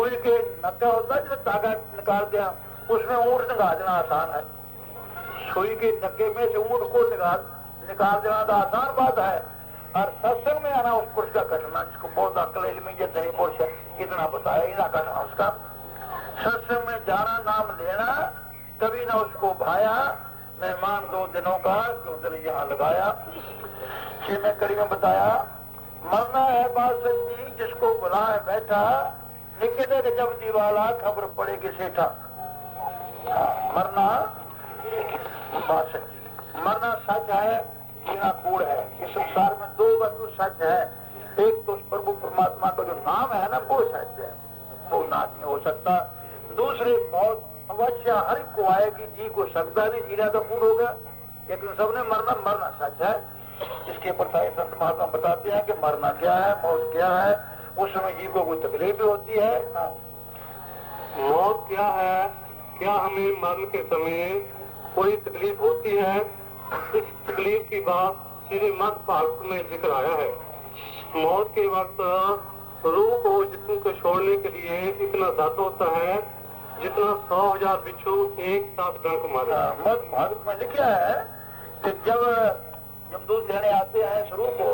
سوئی کے نکا ہوتا ہے جسے دھاگا نکال دیا اس میں اونٹ نکالنا آسان ہے. سوئی کے نکے میں سے اونٹ کو نکال دینا تو آسان بات ہے. اور ستسنگ میں آنا اس پرش کا کٹنا جس کو بہت عقل علمی یہ نہیں پرش اتنا بتایا ہی نہ کٹنا اس کا. ستسنگ میں جانا نام لینا کبھی نہ اس کو بھایا. مہمان 2 دنوں کا جو دل یہاں لگایا. 6ویں کڑی میں بتایا مرنا ہے بات سچی جس کو بلا ہے بیٹھا نکلے کہ جب دیوالا خبر پڑے گی سیٹھا. مرنا بات سچی مرنا سچ ہے جینا کوڑ ہے. اس سنسار میں 2 وستو سچ ہے. ایک تو پربھو پرماتما کا جو نام ہے نا وہ سچ ہے وہ ناش نہیں ہو سکتا. دوسرے موت اوشیہ ہر کو آئے گی جی کو سکتا نہیں جینا تو کوڑ ہوگا. لیکن سب نے مرنا سچ ہے. اس کے پرتائی سنت مہاتما بتاتے ہیں کہ مرنا کیا ہے موت کیا ہے. اس میں جی کو کوئی تکلیف بھی ہوتی ہے. موت کیا ہے کیا ہمیں مرنے کے سمے کوئی تکلیف ہوتی ہے. اس تکلیف کی بات شری مد بھاگوت میں ذکر آیا ہے. موت کے وقت روح کو جسم کو چھوڑنے کے لیے اتنا درد ہوتا ہے جتنا 100,000 بچھو ایک ساتھ ڈنک مارے. مد بھاگوت میں لکھا ہے کہ جب جمدوت لینے آتے ہیں اس روح کو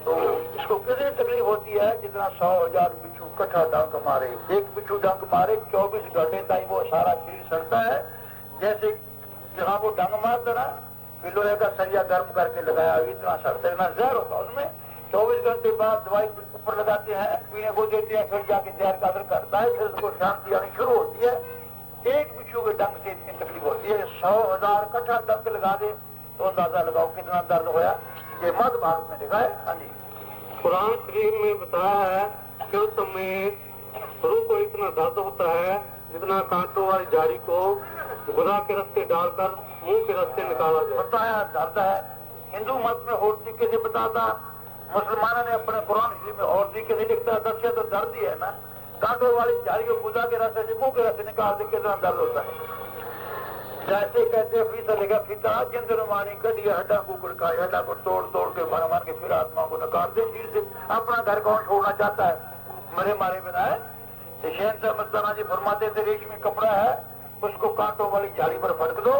تو اس کو کتنی تکلیف ہوتی ہے جتنا 100,000 بچھو کٹھا ڈنک مارے. ایک بچھو ڈنک مارے 24 گھنٹے تک وہ سارا شریر سڑتا ہے. جیسے جہاں وہ ڈنگ مارتا نا پھر لوہے کا سریا گرم کر کے لگایا اتنا سڑتا ہے اتنا زہر ہوتا اس میں. 24 گھنٹے بعد دوائی اوپر لگاتے ہیں پینے کو دیتے ہیں پھر جا کے زہر کا اثر کرتا ہے پھر اس کو شانتی آنی شروع ہوتی ہے. ایک بچھو کے ڈنگ سے اتنی تکلیف ہوتی ہے. 100,000 کٹھا ڈنگ لگا دے تو اندازہ لگاؤ کتنا درد ہوا. یہ مد بھاگ میں لکھا ہے. ہاں جی قرآن شریف میں بتایا ہے کہ اس میں روح کو اتنا درد ہوتا ہے جتنا کانٹوں والی جاڑی کو گدا کے رستے ڈال کر منہ کے رستے نکالا جائے. بتایا درد ہے. ہندو مت میں اور طریقے سے بتاتا مسلمانوں نے اپنے قرآن شریف میں اور طریقے سے لکھتا دسیا تو درد ہی ہے نا. کانٹوں والی جاڑی کو گدا کے رستے سے منہ کے رستے نکال دے کتنا درد ہوتا ہے. جیسے کہتے فیصد لگا فیتا جن رومانی کٹی ہڈا کو گڑکائے ہڈا کو توڑ کے بھر کے پھر آتما کو نکال دے. چیز سے اپنا گھر کون چھوڑنا چاہتا ہے مرے مارے بنا ہے. شہن صاحب مستانہ جی فرماتے تھے ریشمی کپڑا ہے اس کو کانٹوں والی جالی پر پھٹک دو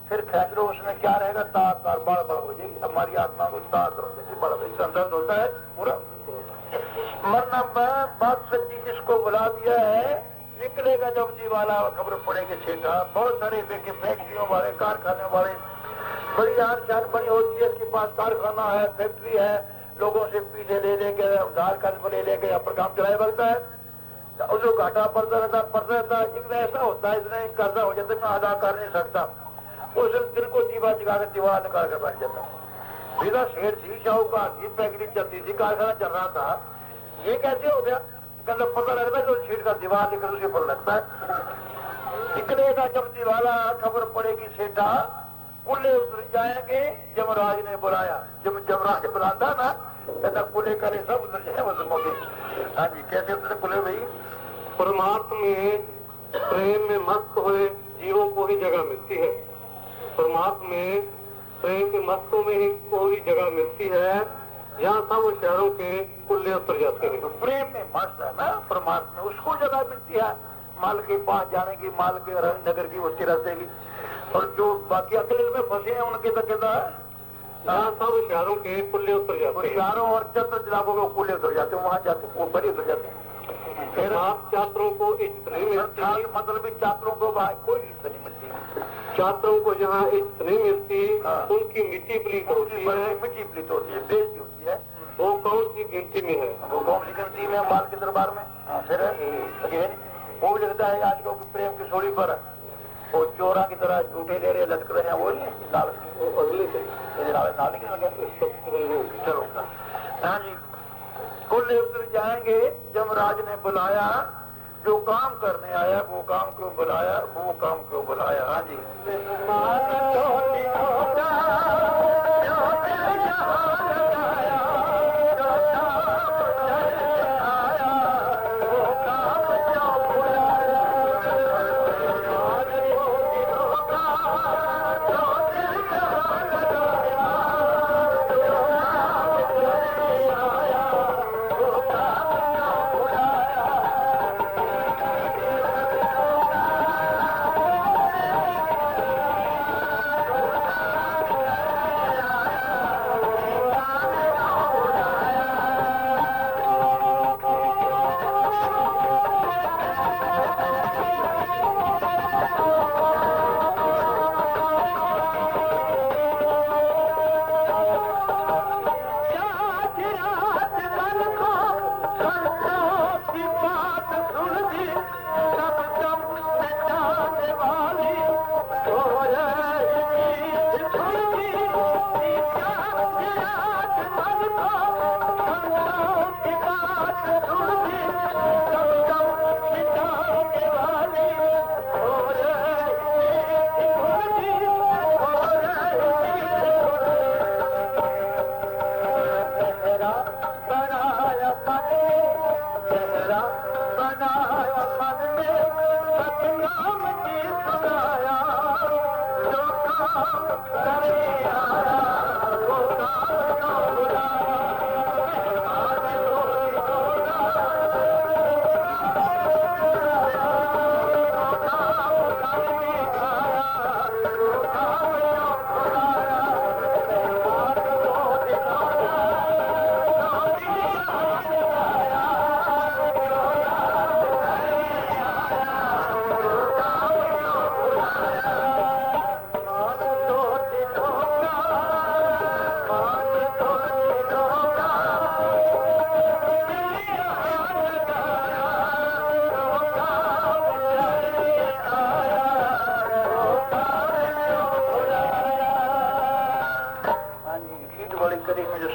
پھر کھینچ لو اس میں کیا رہے گا تار بڑھ ہو جائے گی. ہماری آتما کو تار ہو جائے گی بڑھ اس کا درد ہوتا ہے پورا. مرنا بات سچی جس کو بلا دیا ہے نکلے گا جب جی والا خبر پڑے گی چھیٹا. بہت سارے دیکھے فیکٹریوں والے کارخانے والے بڑی آن شان بنی ہوتی ہے اس کے پاس کارخانہ ہے فیکٹری ہے لوگوں سے پیسے لے کے ادھار قرض لے کے اپنا کام چلایا کرتا ہے. اس کو گھاٹا پڑتا رہتا اتنا ایسا ہوتا ہے اتنا قرضہ ہو جاتا ہے میں ادا کر نہیں سکتا. اس دل کو دیوا جگا کے دیوار نکال کر بیٹھ جاتا. میرا شیر تھی شاہوکار تھی فیکٹری چلتی تھی کارخانہ چل رہا تھا. یہ کیسے ہو گیا کہ پتہ لگتا ہے جو چھیڑ کا دیوار نکل اسی پر لگتا ہے. نکلے گا جب دیوالا خبر پڑے گی سیٹھا کلے اتر جائیں گے جمراج نے بلایا. جب جمراج بلاتا نا کہتا کلے کرے سب اتر جائیں وہ کے. ہاں جی کیسے اترے کلے بھائی. پرماتم میں پریم میں مست ہوئے جیووں کو ہی جگہ ملتی ہے. پرماتم میں پریم کے مستوں میں ہی کوئی جگہ ملتی ہے جہاں سب شہروں کے کلے اتر جاتے ہیں. پریم میں مست ہے نا پرماتما اس کو جگہ ملتی ہے. مال کے پاس جانے کی مال کے رنگ نگر کی اس کی رستے کی. اور جو باقی عقل میں پھنسے ہیں ان کے تو کہتا ہے جہاں سب شہروں کے کلے اتر جاتے ہیں. شہروں اور چتر علاقوں میں کلے اتر جاتے ہیں وہاں جاتے ہیں وہ بڑی اتر جاتے ہیں. پھر آپ چھاتروں کو عزت نہیں ملتی. مطلب چھاتروں کو کوئی عزت نہیں ملتی. چھاتروں کو جہاں عزت نہیں ملتی ان کی مٹی پلیت ہوتی ہے. مٹی پلیت ہوتی ہے بےزتی ہوتی ہے. وہ کون سی گنتی میں ہے. وہ کون سی گنتی میں مال کے دربار میں. پھر وہ بھی لگتا ہے آج کل پریم کی سوڑی پر وہ چورا کی طرح جھوٹے لے رہے لٹک رہے ہیں وہ اگلے سے چلو. ہاں جی کل اتر جائیں گے جمراج نے بلایا جو کام کرنے آیا وہ کام کیوں بلایا وہ کام کیوں بلایا. ہاں جی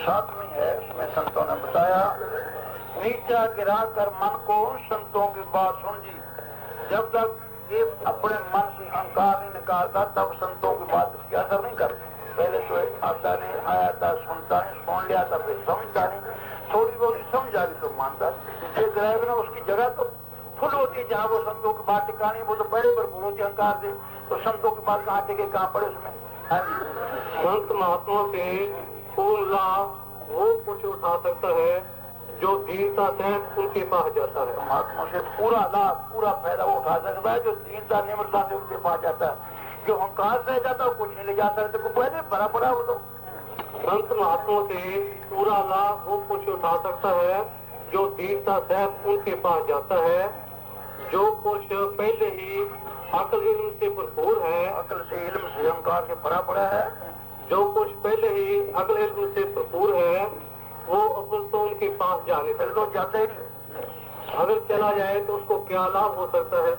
7वीं है, उसमें संतों ने बताया नीचा गिरा कर मन को संतों की बात सुन जी। जब तक ये अपने मन से अहंकार नहीं निकालता तब संतों की बात इसके असर नहीं करती। पहले तो आता नहीं, आया था, सुनता नहीं, सुन लिया था, फिर समझता नहीं, थोड़ी बहुत समझ आ गई तो मानता। ये ड्राइवर ना उसकी जगह तो फुल होती है जहाँ वो संतों की बात टिकानी, वो तो पहले पर फुल होती है अहंकार से, तो संतों की बात कहाँ टिके, कहाँ पड़े उसमें। हाँ जी, संत महात्मा से पूर्ण लाभ वो कुछ उठा सकता है जो दीनता से उनके पास जाता है। महात्मा से पूरा लाभ, पूरा फायदा वो उठा सकता है जो दीनता निम्रता से उनके पास जाता है। जो अहंकार से जाता है कुछ नहीं ले जा सकते, को पहले भरा पड़ा वो तो। संत महात्मा से पूरा लाभ वो कुछ उठा सकता है जो दीनता से उनके पास जाता है। जो कुछ पहले ही अकल इल्म से भरपूर है, अकल से इल्म से अहंकार से भरा पड़ा है, जो कुछ पहले ही अकल इल्म से भरपूर है वो अव्वल तो उनके पास जाने फिर तो जाते ही नहीं। अगर चला जाए तो उसको क्या लाभ हो सकता है।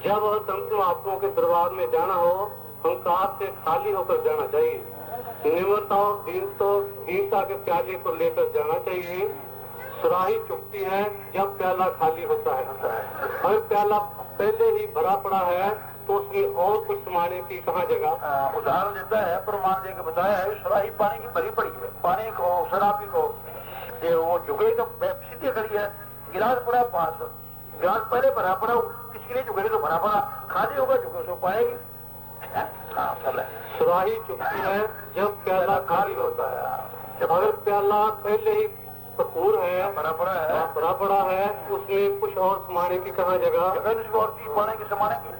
जब संत महात्माओं के दरबार में जाना हो अहंकार से खाली होकर जाना चाहिए। निम्रता और दीनता के प्याले को लेकर जाना चाहिए। सुराही चुकती है जब प्याला खाली होता है। अगर प्याला पहले ही भरा पड़ा है तो उसमें और कुछ समाने की कहाँ जगह। उदाहरण देता है, प्रमाण देकर बताया है, सुराही पानी की भरी पड़ी है, पानी को शराबी को वो झुके तो सीधे खड़ी है, गिलास पड़ा पास, गिलास पहले भरा पड़ा, किसके लिए झुकेगी तो भरा पड़ा, खाली होगा झुके सो पाएगी। सुराही चुकती है जब प्याला खाली होता है। अगर प्याला पहले ही भरपूर है, भरा पड़ा है, उसमें कुछ और समाने की कहाँ जगह, और चीज पाने की समाने की।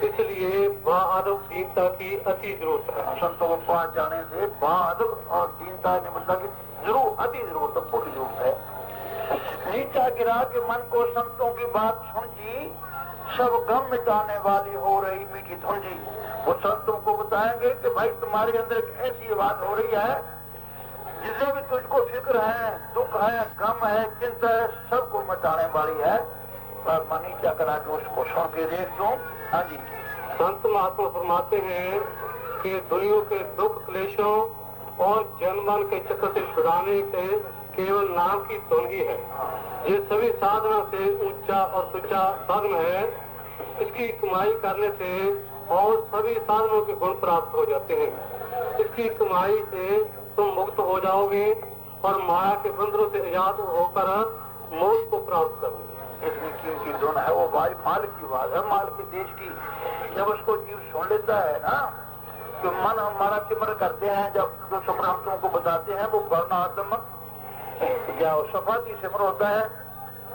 इसलिए बाअदब दीनता की अति जरूरत है। संतों को पास जाने से बाअदब और दीनता निम्रता की जरूर अति जरूरत है, पूरी जरूरत है। नीचा गिरा के मन को संतों की बात सुन जी, सब गम मिटाने वाली हो रही मीठी धुन जी। वो संतों को बताएंगे कि भाई तुम्हारे अंदर एक ऐसी बात हो रही है जिसे भी तुझको फिक्र है, दुख है, गम है, चिंता है, सबको मिटाने वाली है। पर मन नीचा करा के उसको सुन के देख दूं। हाँ जी, संत महात्मा फरमाते हैं कि दुनिया के दुख क्लेशों और जनमन के चक्कर से छुड़ाने के केवल नाम की धुन ही है। ये सभी साधना से ऊंचा और सुचा साधन है। इसकी कमाई करने से और सभी साधनों के गुण प्राप्त हो जाते हैं। इसकी कमाई से तुम मुक्त हो जाओगे और माया के बंधनों से आजाद होकर मोक्ष को प्राप्त करोगे। इतनी कीमती धुन है वो, भाई माल की बात है, माल के देश की। जब उसको जीव सुन लेता है ना, तो मन हमारा सिमर करते हैं, जब जो सिमर हम तुमको बताते हैं वो वर्णात्मक या सफाती सिमर होता है,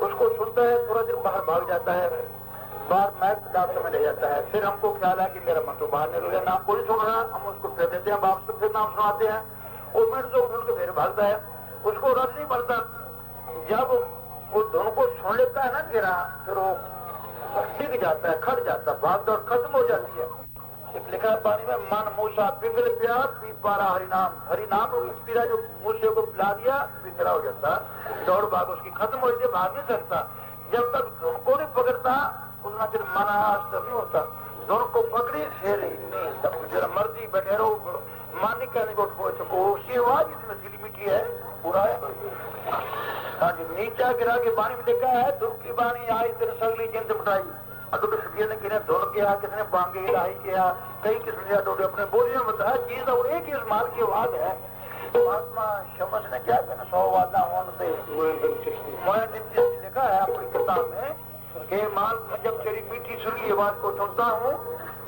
उसको सुनता है, थोड़ा देर बाहर भाग जाता है, बाहर मैच डॉक्टर में ले जाता है। फिर हमको ख्याल है कि मेरा मन तो बाहर निकल गया, नाम कोई सुन रहा, हम उसको फिर देते हैं वापस, तो फिर नाम सुनाते हैं, और मिनट तो उठ के फिर भागता है, उसको रस नहीं पड़ता। जब वो दोनों को सुन लेता है ना गिरा, फिर वो टिक जाता है, खड़ जाता है, भाग दौड़ खत्म हो जाती है। एक लिखा है पानी में, मन मूसा पिघल प्यार पी पारा हरिनाम, हरिनाम पीरा जो मूसे को पिला दिया पिघला हो जाता, दौड़ भाग उसकी खत्म हो जाती, भाग नहीं सकता। जब तक दोनों को नहीं पकड़ता उतना फिर मन आज नहीं होता। दोनों को पकड़ी फिर जरा मर्जी बैठे रहो, मान नहीं करने को ठोक सको, उसकी आवाज इतनी नशीली मीठी है, पूरा है। हाँ जी, नीचा गिरा के पानी में देखा है, दुख की बानी आई तेरे सगली जिंद मिटाई। अटूट सफिया ने किने धुल किया, किसने बांगे इलाही किया, कई किस्म से अटूट अपने बोली में बताया चीज और एक ही माल की आवाज है। महात्मा शमस ने क्या कहना, 100 वादा होने से लिखा है अपनी किताब में कि माल जब तेरी मीठी सुरीली आवाज को सुनता हूँ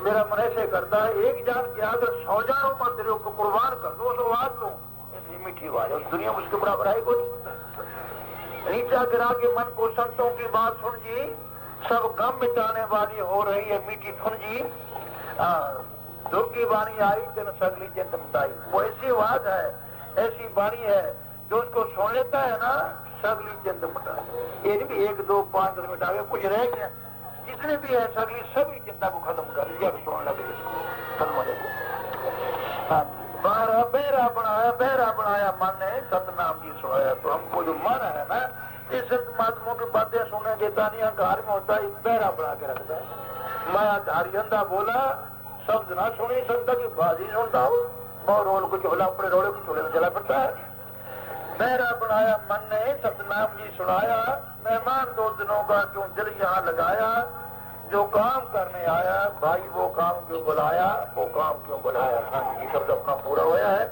मेरा मन ऐसे करता है, एक जान के अगर 100 जानों पर तेरे को कुर्बान कर दो, उस आवाज को, ऐसी मीठी आवाज उस दुनिया में उसके बराबर है कुछ। नीचा गिरा के मन को संतों की बात सुन जी, सब गम मिटाने वाली हो रही है मीठी धुन जी। दुख की वाणी आई तेन सगली जिंद मिटाई। वो ऐसी आवाज है, ऐसी वाणी है जो उसको सुन लेता है ना, सगली जिंद मिटाई। ये नहीं 1, 2, 5 दिन मिटा के कुछ रह गया, जितने भी है सगली सभी चिंता को खत्म कर लिया, सुनने लगे खत्म हो जाएगा। बहरा बनाया मन ने सतनाम जी सुनाया। तो हमको जो मन है ना, इस संत महात्माओं की बातें सुनने देता नहीं, अहंकार में होता है, बहरा बना के रखता है। माया धारी अंधा बोला, शब्द ना सुनी, संत की बात ही सुनता हो, اور رول کو چولا اپنے روڑے کو چولہے میں جلا پڑتا ہے. میرا بنایا من نے ستنام جی سنایا, مہمان 2 دنوں کا کیوں دل یہاں لگایا, جو کام کرنے آیا بھائی وہ کام کیوں بلایا, وہ کام کیوں بلایا. ہاں جی, شبد اپنا پورا ہوا ہے.